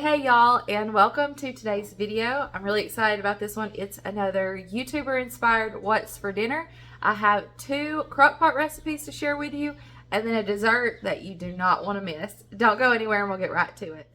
Hey y'all, and welcome to today's video. I'm really excited about this one. It's another YouTuber inspired what's for dinner. I have two crockpot recipes to share with you and then a dessert that you do not want to miss. Don't go anywhere and we'll get right to it.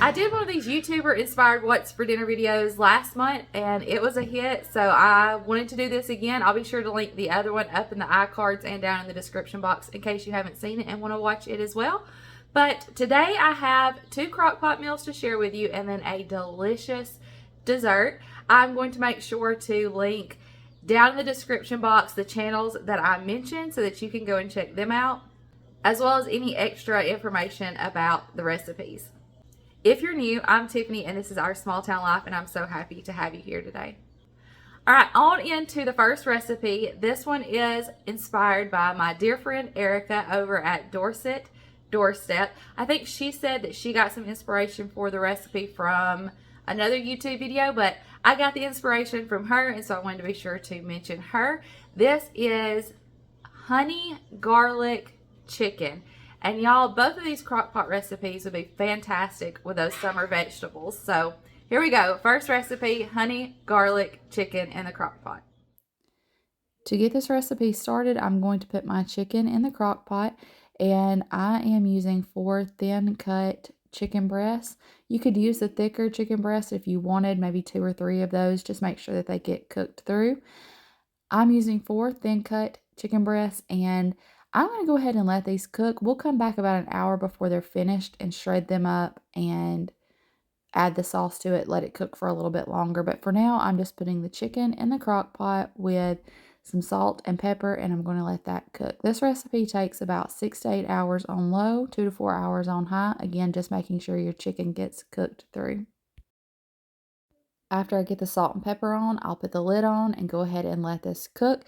I did one of these YouTuber inspired what's for dinner videos last month and it was a hit, so I wanted to do this again. I'll be sure to link the other one up in the iCards and down in the description box in case you haven't seen it and want to watch it as well. But today I have two crockpot meals to share with you and then a delicious dessert. I'm going to make sure to link down in the description box the channels that I mentioned so that you can go and check them out, as well as any extra information about the recipes. If you're new, I'm Tiffany and this is Our Small Town Life, and I'm so happy to have you here today. All right, on into the first recipe. This one is inspired by my dear friend Erica over at Doorstep. I think she said that she got some inspiration for the recipe from another YouTube video, but I got the inspiration from her, and so I wanted to be sure to mention her. This is honey garlic chicken. And y'all, both of these crockpot recipes would be fantastic with those summer vegetables. So here we go. First recipe, honey garlic chicken in the crockpot. To get this recipe started, I'm going to put my chicken in the crockpot, and I am using 4 thin cut chicken breasts. You could use the thicker chicken breast if you wanted, maybe 2 or 3 of those. Just make sure that they get cooked through. I'm using 4 thin cut chicken breasts, and I'm going to go ahead and let these cook. We'll come back about an hour before they're finished and shred them up and add the sauce to it, let it cook for a little bit longer. But for now, I'm just putting the chicken in the crock pot with some salt and pepper, and I'm going to let that cook. This recipe takes about 6 to 8 hours on low, 2 to 4 hours on high. Again, just making sure your chicken gets cooked through. After I get the salt and pepper on, I'll put the lid on and go ahead and let this cook.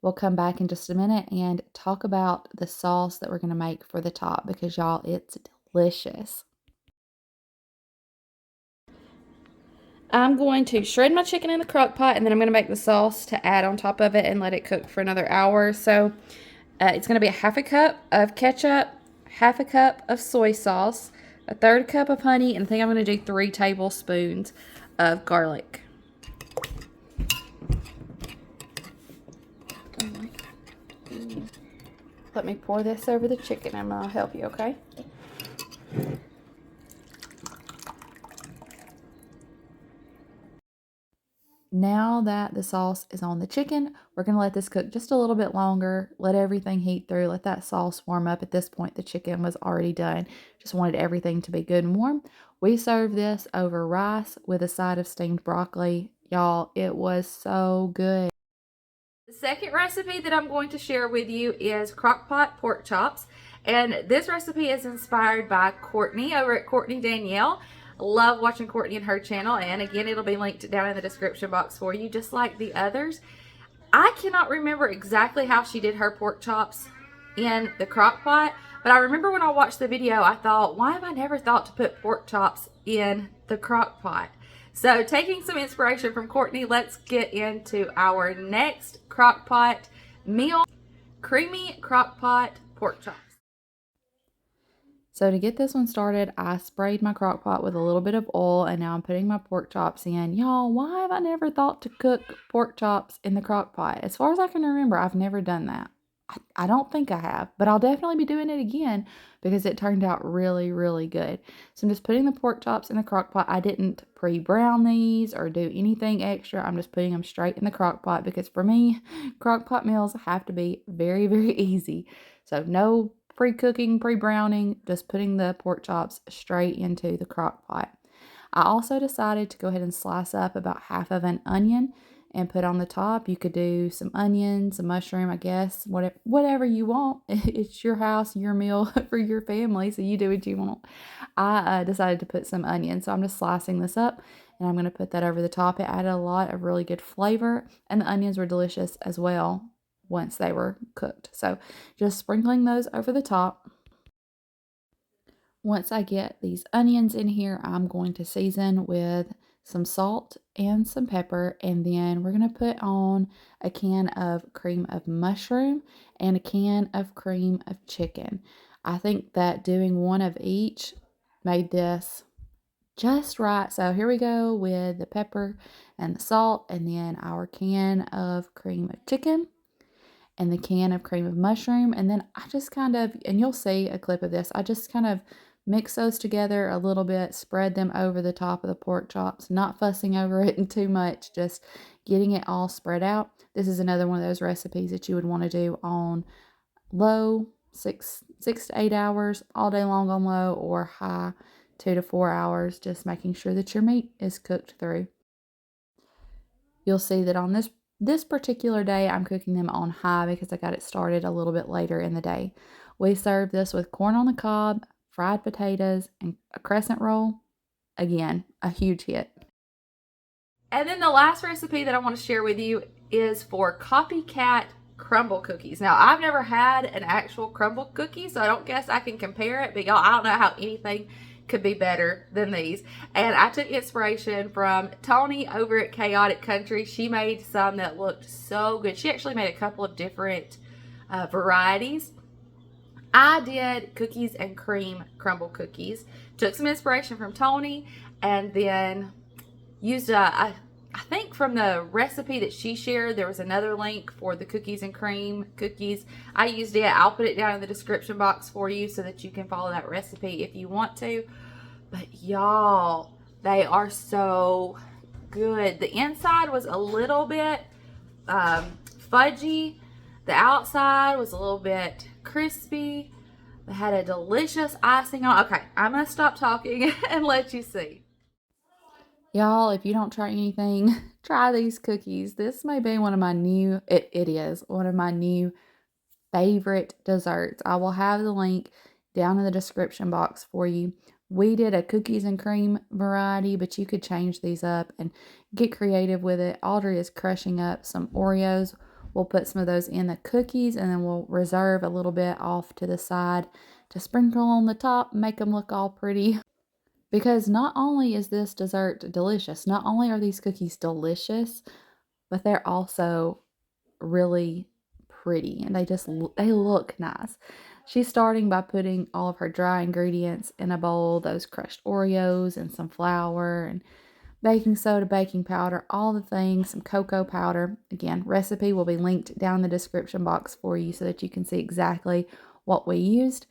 We'll come back in just a minute and talk about the sauce that we're going to make for the top, because y'all, it's delicious. I'm going to shred my chicken in the crock pot, and then I'm going to make the sauce to add on top of it and let it cook for another hour. So it's going to be a 1/2 cup of ketchup, 1/2 cup of soy sauce, a 1/3 cup of honey, and I think I'm going to do 3 tablespoons of garlic. Let me pour this over the chicken and I'll help you, okay? Now that the sauce is on the chicken, we're going to let this cook just a little bit longer. Let everything heat through. Let that sauce warm up. At this point, the chicken was already done. Just wanted everything to be good and warm. We serve this over rice with a side of steamed broccoli. Y'all, it was so good. The second recipe that I'm going to share with you is crockpot pork chops, and this recipe is inspired by Courtney over at Courtney Danielle. Love watching Courtney and her channel, and again, it'll be linked down in the description box for you, just like the others. I cannot remember exactly how she did her pork chops in the crockpot, but I remember when I watched the video, I thought, why have I never thought to put pork chops in the crockpot? So taking some inspiration from Courtney, let's get into our next crockpot meal, creamy crockpot pork chops. So to get this one started, I sprayed my crockpot with a little bit of oil, and now I'm putting my pork chops in. Y'all, why have I never thought to cook pork chops in the crockpot? As far as I can remember, I've never done that. I don't think I have, but I'll definitely be doing it again because it turned out really, really good. So I'm just putting the pork chops in the crock pot. I didn't pre-brown these or do anything extra. I'm just putting them straight in the crock pot because for me, crock pot meals have to be very, very easy. So no pre-cooking, pre-browning, just putting the pork chops straight into the crock pot. I also decided to go ahead and slice up about 1/2 of an onion and put on the top. You could do some onions, some mushroom, I guess, whatever you want. It's your house, your meal for your family, so you do what you want. I decided to put some onions, so I'm just slicing this up, and I'm going to put that over the top. It added a lot of really good flavor, and the onions were delicious as well. once they were cooked. So just sprinkling those over the top. Once I get these onions in here, I'm going to season with some salt and some pepper, and then we're going to put on a can of cream of mushroom and a can of cream of chicken. I think that doing one of each made this just right. So here we go with the pepper and the salt, and then our can of cream of chicken and the can of cream of mushroom. And then I just kind of, and you'll see a clip of this, I just kind of mix those together a little bit, spread them over the top of the pork chops, not fussing over it too much, just getting it all spread out. This is another one of those recipes that you would want to do on low, 6 to 8 hours, all day long on low, or high, 2 to 4 hours, just making sure that your meat is cooked through. You'll see that on this particular day, I'm cooking them on high because I got it started a little bit later in the day. We serve this with corn on the cob, fried potatoes, and a crescent roll. Again, a huge hit. And then the last recipe that I want to share with you is for Copycat CRUMBL cookies. Now, I've never had an actual crumble cookie, so I don't guess I can compare it, but y'all, I don't know how anything could be better than these. And I took inspiration from Toni over at Chaotic Country. She made some that looked so good. She actually made a couple of different varieties. I did cookies and cream crumble cookies. Took some inspiration from Toni, and then used I think from the recipe that she shared, there was another link for the cookies and cream cookies. I used it. I'll put it down in the description box for you so that you can follow that recipe if you want to. But y'all, they are so good. The inside was a little bit fudgy. The outside was a little bit crispy. They had a delicious icing on. Okay, I'm going to stop talking and let you see. Y'all, if you don't try anything, try these cookies. This may be one of my new, it is one of my new favorite desserts. I will have the link down in the description box for you. We did a cookies and cream variety, but you could change these up and get creative with it. Audrey is crushing up some Oreos. We'll put some of those in the cookies, and then we'll reserve a little bit off to the side to sprinkle on the top, make them look all pretty. Because not only is this dessert delicious, not only are these cookies delicious, but they're also really pretty, and they look nice. She's starting by putting all of her dry ingredients in a bowl, those crushed Oreos and some flour and baking soda, baking powder, all the things, some cocoa powder. Again, recipe will be linked down in the description box for you so that you can see exactly what we used.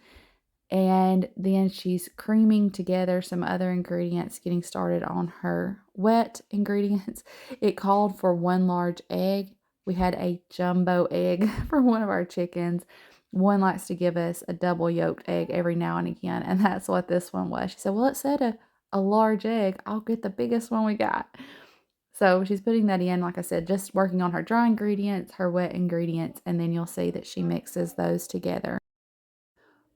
And then she's creaming together some other ingredients, getting started on her wet ingredients. It called for 1 large egg. We had a jumbo egg for one of our chickens. One likes to give us a double yolked egg every now and again, and that's what this one was. She said, well, it said a large egg. I'll get the biggest one we got. So she's putting that in, like I said, just working on her dry ingredients, her wet ingredients, and then you'll see that she mixes those together.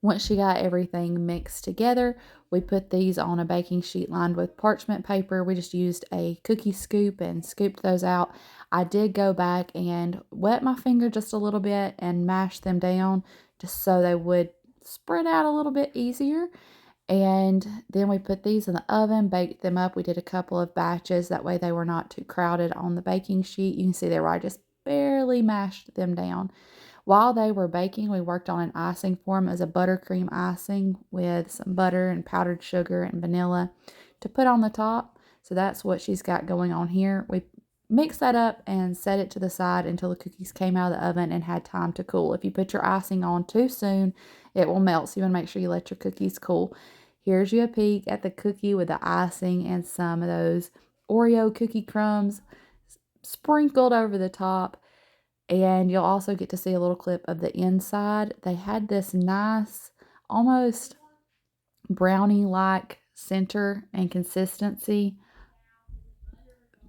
Once she got everything mixed together, we put these on a baking sheet lined with parchment paper. We just used a cookie scoop and scooped those out. I did go back and wet my finger just a little bit and mash them down just so they would spread out a little bit easier. And then we put these in the oven, baked them up. We did a couple of batches. That way they were not too crowded on the baking sheet. You can see there where I just barely mashed them down. While they were baking, we worked on an icing for them as a buttercream icing with some butter and powdered sugar and vanilla to put on the top. So that's what she's got going on here. We mixed that up and set it to the side until the cookies came out of the oven and had time to cool. If you put your icing on too soon, it will melt. So you want to make sure you let your cookies cool. Here's you a peek at the cookie with the icing and some of those Oreo cookie crumbs sprinkled over the top. And you'll also get to see a little clip of the inside. They had this nice, almost brownie-like center and consistency.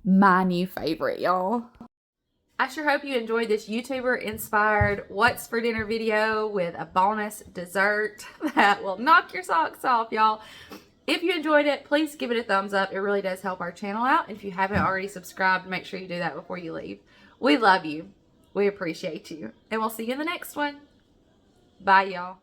My new favorite, y'all. I sure hope you enjoyed this YouTuber-inspired What's for Dinner video with a bonus dessert that will knock your socks off, y'all. If you enjoyed it, please give it a thumbs up. It really does help our channel out. And if you haven't already subscribed, make sure you do that before you leave. We love you. We appreciate you. And we'll see you in the next one. Bye, y'all.